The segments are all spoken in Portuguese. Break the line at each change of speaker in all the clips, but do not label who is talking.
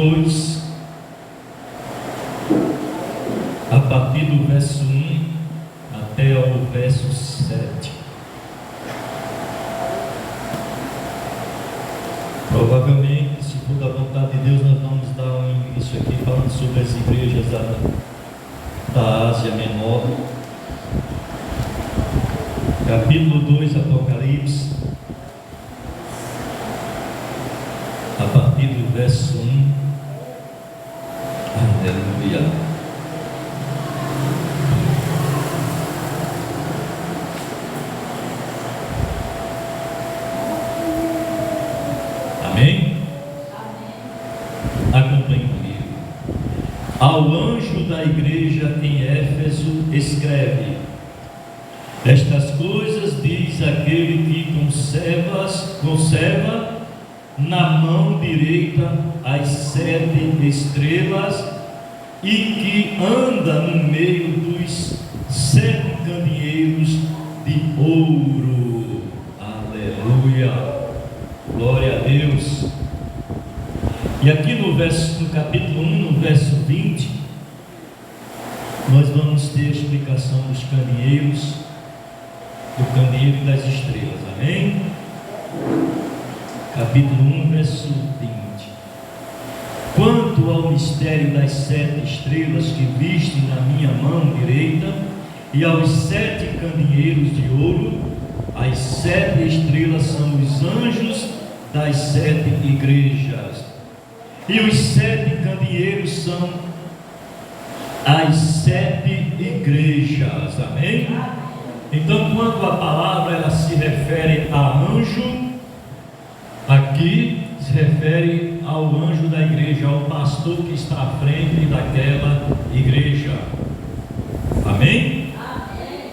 2, a partir do verso 1 até ao verso 7. Provavelmente, se for da vontade de Deus, nós vamos dar um início aqui falando sobre as igrejas da Ásia Menor. Capítulo 2, Apocalipse, a partir do verso 1. Aleluia. Amém? Acompanhe comigo. Ao anjo da igreja em Éfeso escreve: estas coisas diz aquele que conserva na mão direita as 7 estrelas e que anda no meio dos 7 candeeiros de ouro. Aleluia. Glória a Deus. E aqui no capítulo 1, no verso 20, nós vamos ter a explicação dos candeeiros, do candeeiro e das estrelas. Amém? Capítulo 1, verso 20. Quanto ao mistério das 7 estrelas que viste na minha mão direita, e aos 7 candeeiros de ouro, as 7 estrelas são os anjos das 7 igrejas, e os 7 candeeiros são as 7 igrejas. Amém? Então, quando a palavra ela se refere a anjo, aqui se refere ao anjo da igreja, ao pastor que está à frente daquela igreja. Amém? Amém.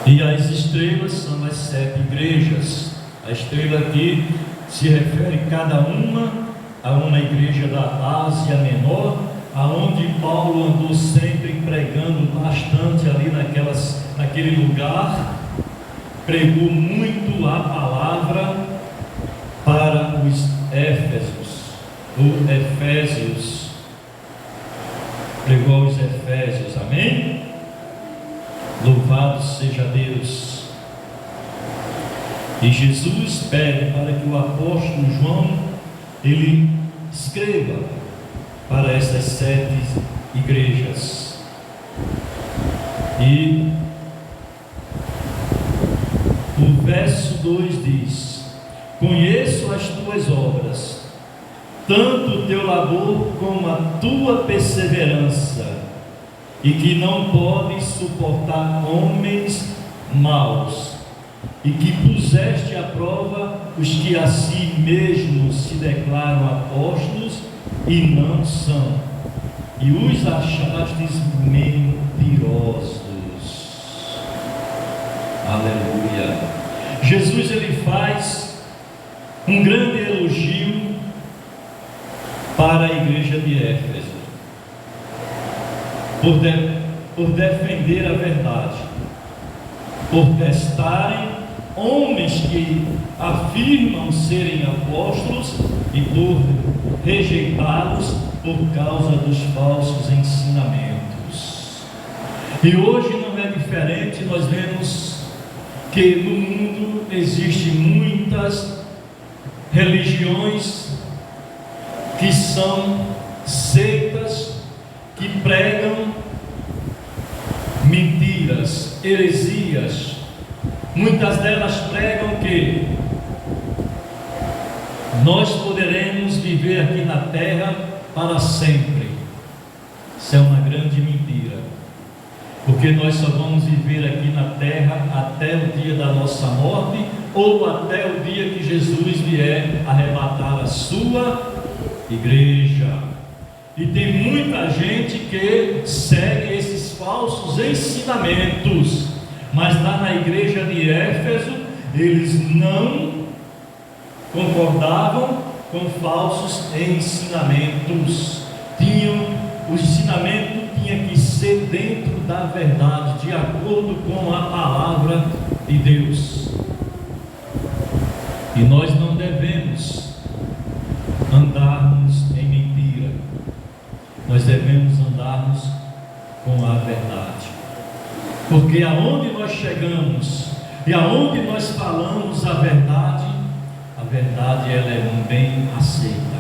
E as estrelas são as 7 igrejas. A estrela aqui se refere cada uma a uma igreja da Ásia Menor, aonde Paulo andou sempre pregando bastante ali naquele lugar, pregou muito a palavra para os Éfesos, ou Efésios, pregou aos Efésios. Amém? Louvado seja Deus. E Jesus pede para que o apóstolo João ele escreva para essas 7 igrejas. E o verso 2 diz: conheço as tuas obras, tanto o teu labor como a tua perseverança, e que não podes suportar homens maus, e que puseste à prova os que a si mesmos se declaram apóstolos e não são, e os achastes mentirosos. Aleluia. Jesus ele faz um grande elogio para a igreja de Éfeso, por defender a verdade, por testarem homens que afirmam serem apóstolos e por rejeitá-los por causa dos falsos ensinamentos. E hoje não é diferente. Nós vemos que no mundo existem muitas religiões que são seitas, que pregam mentiras, heresias. Muitas delas pregam que nós poderemos viver aqui na terra para sempre. Isso é uma grande mentira, porque nós só vamos viver aqui na terra até o dia da nossa morte, ou até o dia que Jesus vier arrebatar a sua igreja. E tem muita gente que segue esses falsos ensinamentos, mas lá na igreja de Éfeso eles não concordavam com falsos ensinamentos. O ensinamento tinha que ser dentro da verdade, de acordo com a palavra de Deus. E nós não devemos andarmos andarmos com a verdade. Porque aonde nós chegamos e aonde nós falamos a verdade ela é bem aceita.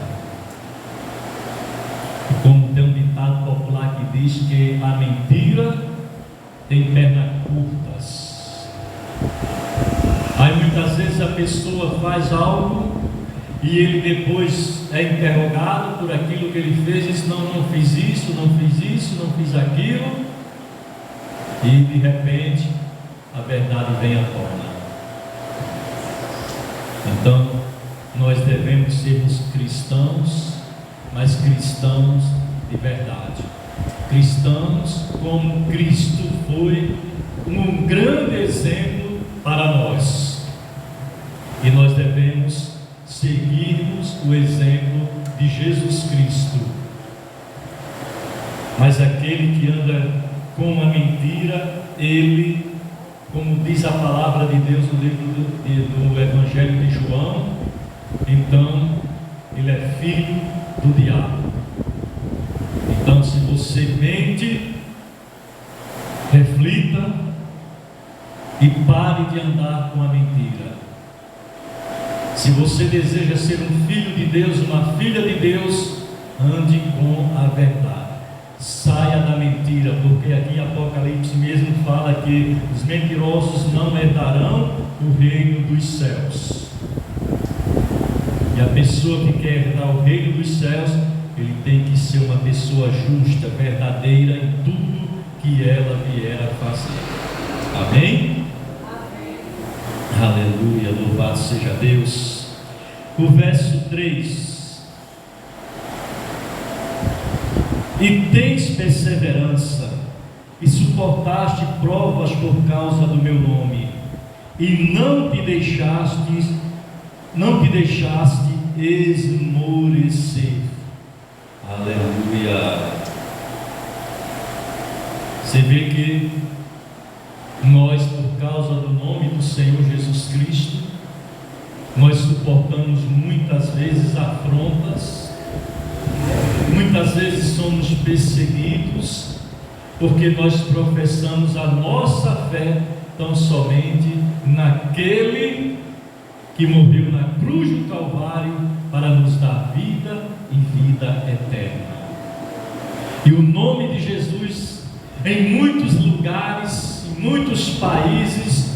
Como tem um ditado popular que diz que a mentira tem pernas curtas. Aí muitas vezes a pessoa faz algo e ele depois é interrogado por aquilo que ele fez e diz: não fiz isso, não fiz aquilo, e de repente a verdade vem à tona. Então nós devemos sermos cristãos, mas cristãos de verdade, cristãos como Cristo foi um grande exemplo para nós, e nós devemos seguirmos o exemplo de Jesus Cristo. Mas aquele que anda com a mentira, ele, como diz a palavra de Deus no livro do Evangelho de João, então ele é filho do diabo. Então, se você mente, reflita e pare de andar com a mentira. Se você deseja ser um filho de Deus, uma filha de Deus, ande com a verdade. Saia da mentira, porque aqui em Apocalipse mesmo fala que os mentirosos não herdarão o reino dos céus. E a pessoa que quer herdar o reino dos céus, ele tem que ser uma pessoa justa, verdadeira em tudo que ela vier a fazer. Amém? Aleluia, louvado seja Deus. O verso 3: e tens perseverança, e suportaste provas por causa do meu nome, e não te deixaste esmorecer. Aleluia. Você vê que nós, por causa do nome do Senhor Jesus Cristo, nós suportamos muitas vezes afrontas, muitas vezes somos perseguidos, porque nós professamos a nossa fé tão somente naquele que morreu na cruz do Calvário para nos dar vida e vida eterna. E o nome de Jesus, em muitos lugares, em muitos países,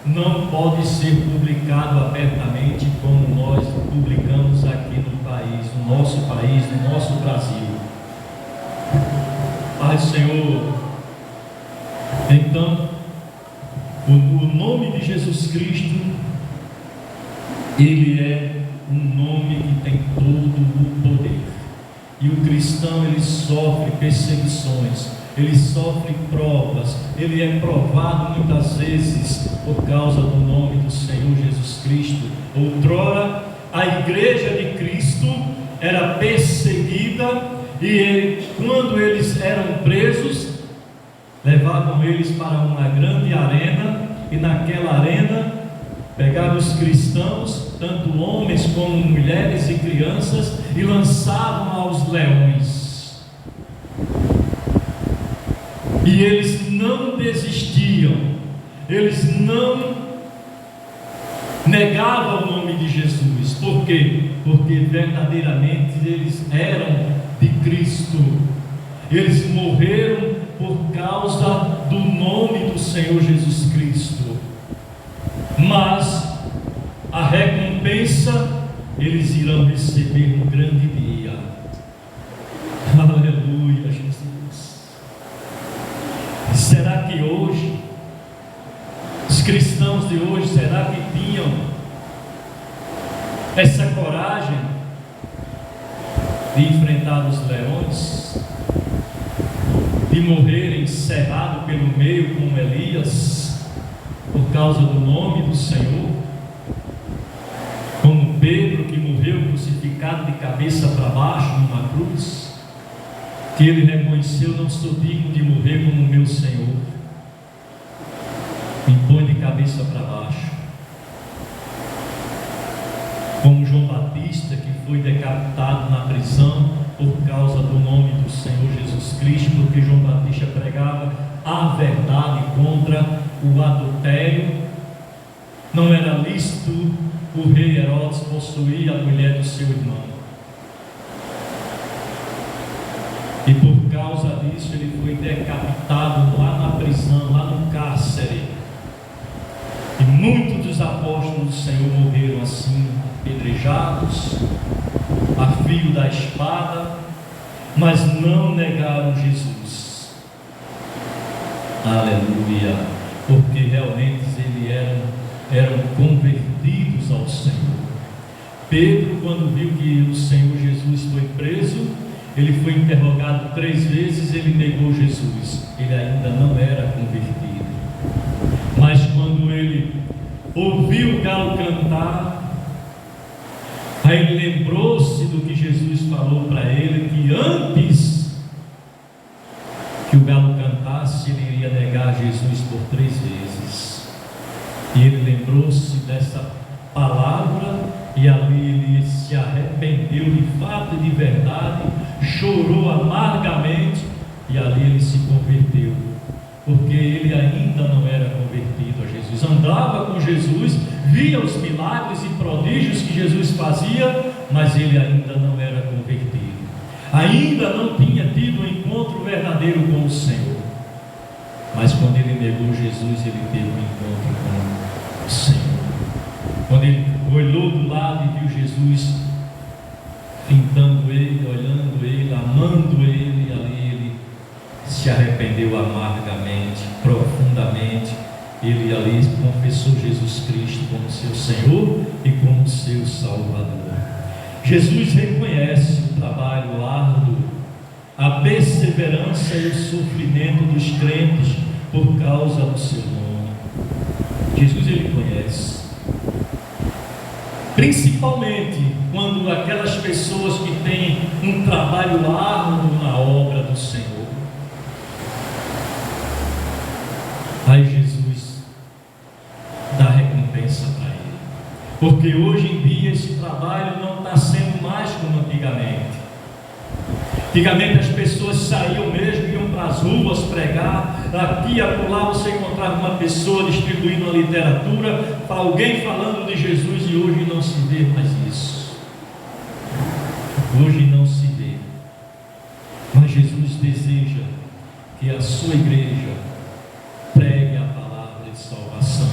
não pode ser publicado abertamente como nós publicamos aqui no país, no nosso Brasil. Pai Senhor, então, o nome de Jesus Cristo, ele é um nome que tem todo o poder. E o cristão, ele sofre perseguições, ele sofre provas, ele é provado muitas vezes por causa do nome do Senhor Jesus Cristo. Outrora, a igreja de Cristo era perseguida, e quando eles eram presos, levavam eles para uma grande arena, e naquela arena pegavam os cristãos, tanto homens como mulheres e crianças, e lançavam aos leões. E eles não desistiam, eles não negavam o nome de Jesus. Por quê? Porque verdadeiramente eles eram de Cristo. Eles morreram por causa do nome do Senhor Jesus Cristo. Mas a recompensa eles irão receber no grande dia. Aleluia, Jesus. Será que hoje, os cristãos de hoje, será que tinham essa coragem de enfrentar os leões, de morrer encerrado pelo meio como Elias, por causa do nome do Senhor? Como Pedro, que morreu crucificado de cabeça para baixo numa cruz, que ele reconheceu: não sou digno de morrer como meu Senhor, me põe de cabeça para baixo. Como João Batista, Batista, que foi decapitado na prisão por causa do nome do Senhor Jesus Cristo, porque João Batista pregava a verdade contra o adultério. Não era lícito o rei Herodes possuir a mulher do seu irmão. E por causa disso ele foi decapitado lá na prisão, lá no cárcere. E muitos dos apóstolos do Senhor morreram assim, apedrejados, a fio da espada, mas não negaram Jesus. Aleluia! Porque realmente eles eram convertidos ao Senhor. Pedro, quando viu que o Senhor Jesus foi preso, ele foi interrogado 3 vezes, ele negou Jesus. Ele ainda não era convertido. Mas quando ele ouviu o galo cantar, aí ele lembrou-se do que Jesus falou para ele, que antes que o galo cantasse, ele iria negar Jesus por 3 vezes. E ele lembrou-se dessa palavra, e ali ele se arrependeu de fato e de verdade, chorou amargamente, e ali ele se converteu, porque ele ainda não era convertido a Jesus. Andava com Jesus, via os milagres e prodígios que Jesus fazia, mas ele ainda não era convertido, ainda não tinha tido um encontro verdadeiro com o Senhor. Mas quando ele negou Jesus, ele teve um encontro com o Senhor. Quando ele olhou do lado e viu Jesus pintando ele, olhando ele, amando ele, ali ele se arrependeu amargamente, profundamente. Ele ali confessou Jesus Cristo como seu Senhor e como seu Salvador. Jesus reconhece o trabalho árduo, a perseverança e o sofrimento dos crentes por causa do seu nome. Jesus ele conhece, principalmente quando aquelas pessoas que têm um trabalho árduo na obra do Senhor. Aí Jesus dá recompensa para ele, porque hoje em dia esse trabalho não está sendo mais como antigamente. Antigamente as pessoas saíam mesmo, iam para as ruas pregar, aqui e acolá você encontrava uma pessoa distribuindo a literatura, alguém falando de Jesus, e hoje não se vê mais isso. Hoje não se vê. Mas Jesus deseja que a sua igreja pregue a palavra de salvação.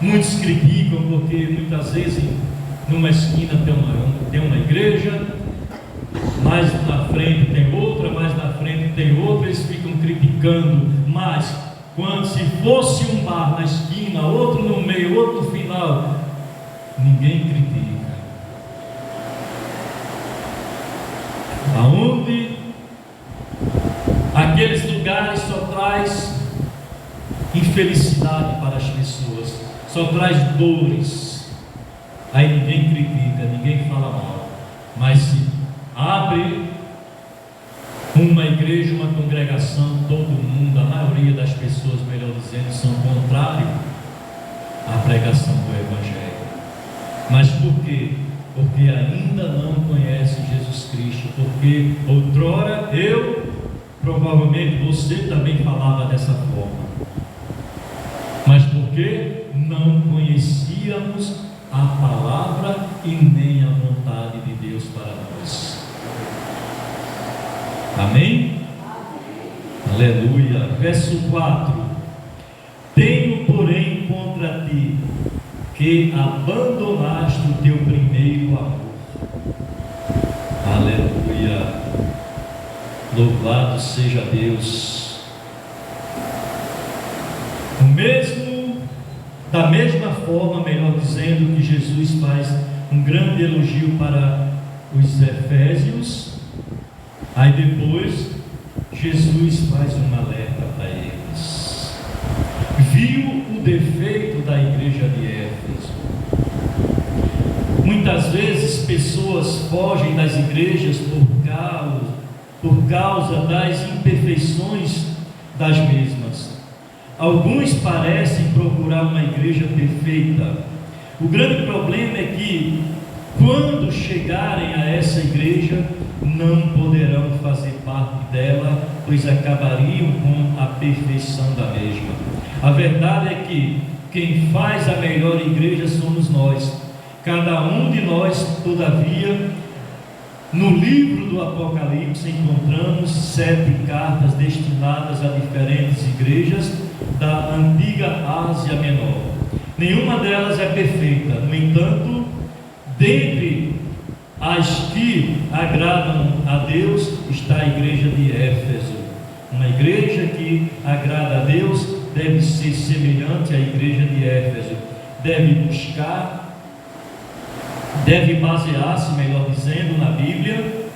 Muitos criticam porque muitas vezes numa esquina tem uma igreja, mais na frente tem outra, mais na frente tem outra, eles ficam criticando. Mas quando se fosse um bar na esquina, outro no meio, outro no final, ninguém critica. Aonde aqueles lugares só traz infelicidade para as pessoas, só traz dores, aí ninguém critica, ninguém fala mal. Mas se abre uma igreja, uma congregação, todo mundo, a maioria das pessoas, melhor dizendo, são contrários à pregação do Evangelho. Mas por quê? Porque ainda não conhece Jesus Cristo. Porque outrora eu, provavelmente você também falava dessa forma. Mas porque não conhecíamos a palavra e nem a vontade de Deus para nós. Amém? Aleluia. Verso 4: Tenho, porém, contra ti que abandonaste o teu primeiro amor. Aleluia. Louvado seja Deus. Da mesma forma, melhor dizendo, que Jesus faz um grande elogio para os Efésios, aí depois Jesus faz um alerta para eles. Viu o defeito da igreja de Éfeso. Muitas vezes pessoas fogem das igrejas por causa das imperfeições das mesmas. Alguns parecem procurar uma igreja perfeita. O grande problema é que quando chegarem a essa igreja, não poderão fazer parte dela, pois acabariam com a perfeição da mesma. A verdade é que quem faz a melhor igreja somos nós. Cada um de nós, todavia, no livro do Apocalipse encontramos 7 cartas destinadas a diferentes igrejas da antiga Ásia Menor. Nenhuma delas é perfeita. No entanto, dentre as que agradam a Deus está a igreja de Éfeso. Uma igreja que agrada a Deus deve ser semelhante à igreja de Éfeso. Deve buscar, deve basear-se, melhor dizendo, na Bíblia,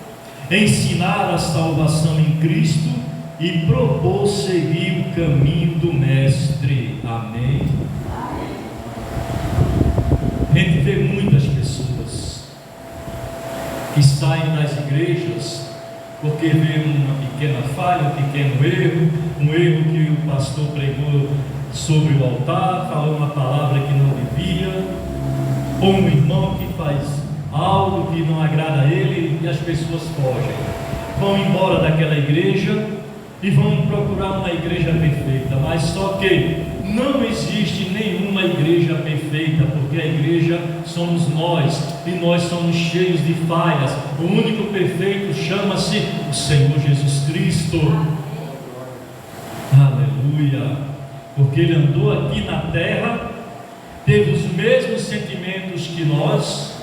ensinar a salvação em Cristo e propor seguir o caminho do Mestre. Amém? A gente vê muitas pessoas que saem das igrejas porque vê uma pequena falha, um pequeno erro, um erro que o pastor pregou sobre o altar, falou uma palavra que não devia, ou um irmão que faz algo que não agrada a ele e as pessoas fogem, vão embora daquela igreja e vão procurar uma igreja perfeita. Mas só que não existe nenhuma igreja perfeita, porque a igreja somos nós e nós somos cheios de falhas. O único perfeito chama-se o Senhor Jesus Cristo. Aleluia! Porque Ele andou aqui na terra, teve os mesmos sentimentos que nós,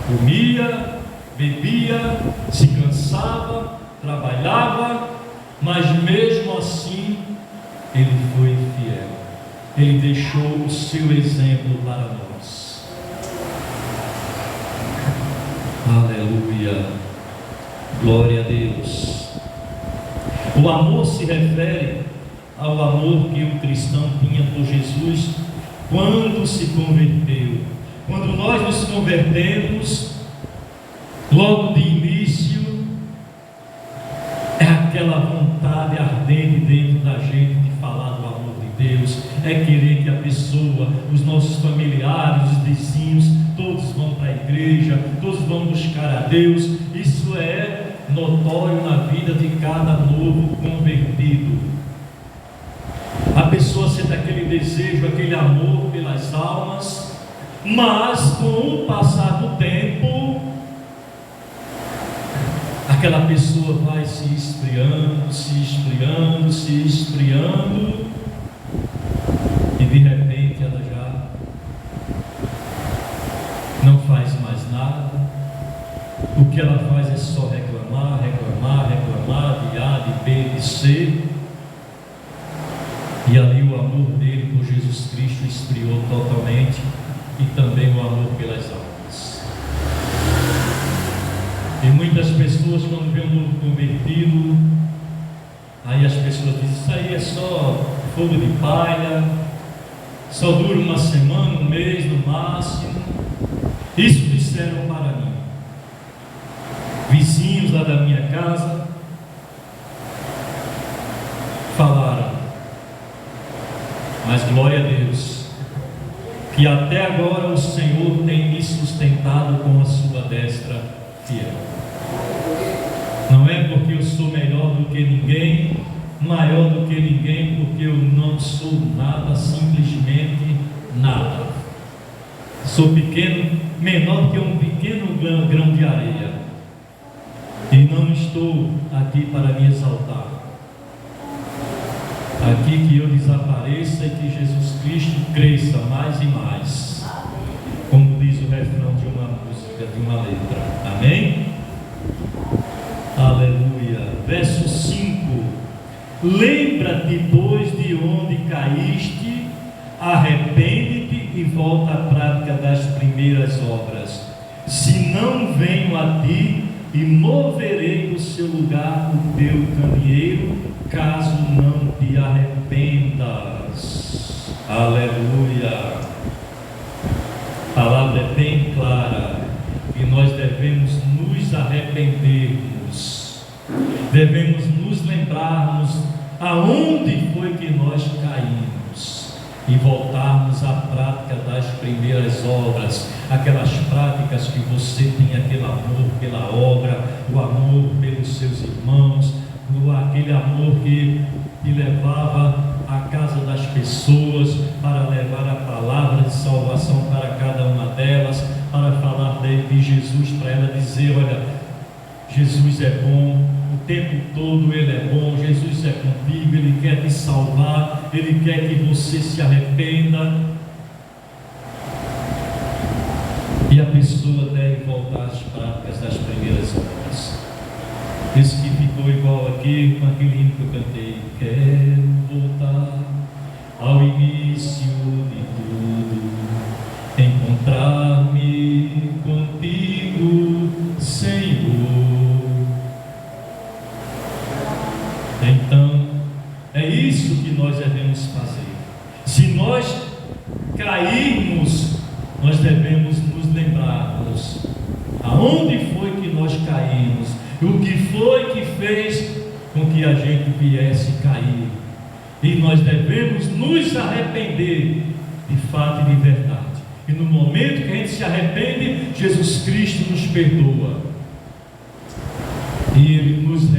comia, bebia, se cansava, trabalhava, mas mesmo assim Ele foi fiel. Ele deixou o seu exemplo para nós. Aleluia, glória a Deus. O amor se refere ao amor que o cristão tinha por Jesus quando se converteu. Quando nós nos convertemos, logo de início, é aquela vontade ardente dentro da gente de falar do amor de Deus, é querer que a pessoa, os nossos familiares, os vizinhos, todos vão para a igreja, todos vão buscar a Deus. Isso é notório na vida de cada novo convertido. A pessoa sente aquele desejo, aquele amor pelas almas, mas com o passar do tempo, aquela pessoa vai se esfriando, e de repente ela já não faz mais nada. O que ela faz é só reclamar, de A, de B, de C, e ali o amor dele por Jesus Cristo esfriou totalmente, e também o amor pelas almas. E muitas pessoas, quando vê um novo convertido, aí as pessoas dizem: isso aí é só fogo de palha, só dura uma semana, um mês no máximo. Isso disseram para mim vizinhos lá da minha casa, falaram. Mas glória a Deus, que até agora o Senhor tem me sustentado com a sua destra fiel. Não é porque eu sou melhor do que ninguém, maior do que ninguém, porque eu não sou nada, simplesmente nada. Sou pequeno, menor do que um pequeno grão de areia, e não estou aqui para me exaltar. Aqui que eu desapareça e que Jesus Cristo cresça mais e mais, como diz o refrão de uma música, de uma letra. Amém? Aleluia. Verso 5: lembra-te, pois, de onde caíste, arrepende-te e volta à prática das primeiras obras. Se não venho a ti e moverei do seu lugar o teu candeeiro, caso não te arrependas. Aleluia. A palavra é bem clara, e nós devemos nos arrependermos, devemos nos lembrarmos aonde foi que nós caímos, e voltarmos à prática das primeiras obras, aquelas práticas que você tem, aquele amor pela obra, o amor pelos seus irmãos, aquele amor que levava à casa das pessoas, para levar a palavra de salvação para cada uma delas, para falar de Jesus, para ela dizer: olha, Jesus é bom, o tempo todo Ele é bom, Jesus é contigo, Ele quer te salvar, Ele quer que você se arrependa. E a pessoa deve voltar às práticas das primeiras obras. Esse que ficou igual aqui com aquele hino que eu cantei: quero voltar ao início de tudo, encontrar-me contigo, Senhor. Então, é isso que nós devemos fazer. Se nós cairmos, nós devemos nos lembrarmos aonde foi que nós caímos, o que foi que fez com que a gente viesse cair, e nós devemos nos arrepender de fato e de verdade. E no momento que a gente se arrepende, Jesus Cristo nos perdoa e Ele nos